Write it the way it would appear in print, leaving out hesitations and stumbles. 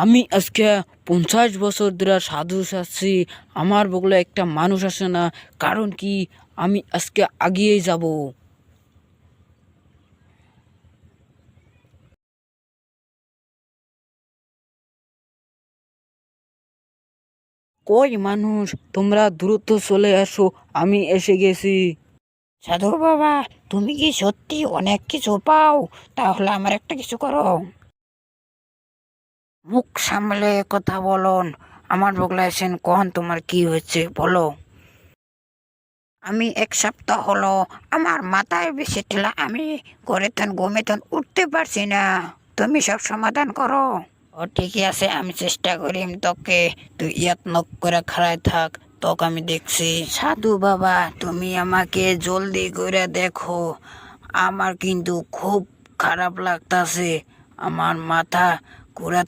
আমি আজকে 50 বছর ধরে সাধু সাচ্ছি, আমার বগলে একটা মানুষ আসে না। কারণ কি, আমি আজকে আগিয়ে যাব। কই মানুষ, তোমরা দ্রুত চলে আসো, আমি এসে গেছি। সাধু বাবা, তুমি কি সত্যি অনেক কিছু পাও? তাহলে আমার একটা কিছু করো। মুখ সামলে কথা বলুন। আমার বগলা এসেন, কখন তোমার কি হয়েছে বলো। আমি 1 সপ্তাহ হলো আমার মাথায় বেশি ঠেলা, আমি ঘরে তন ঘুমে তন উঠতে পারছি না। তুমি সব সমাধান করো। ও ঠিকই আছে, আমি চেষ্টা করিম তোকে। তুই ইয়াত নক করে খাড়ায় থাক, তোকে আমি দেখছি। সাধু বাবা, তুমি আমাকে জলদি করে দেখো। আমার কিন্তু খুব খারাপ লাগতাছে, আমার মাথা ঘুরা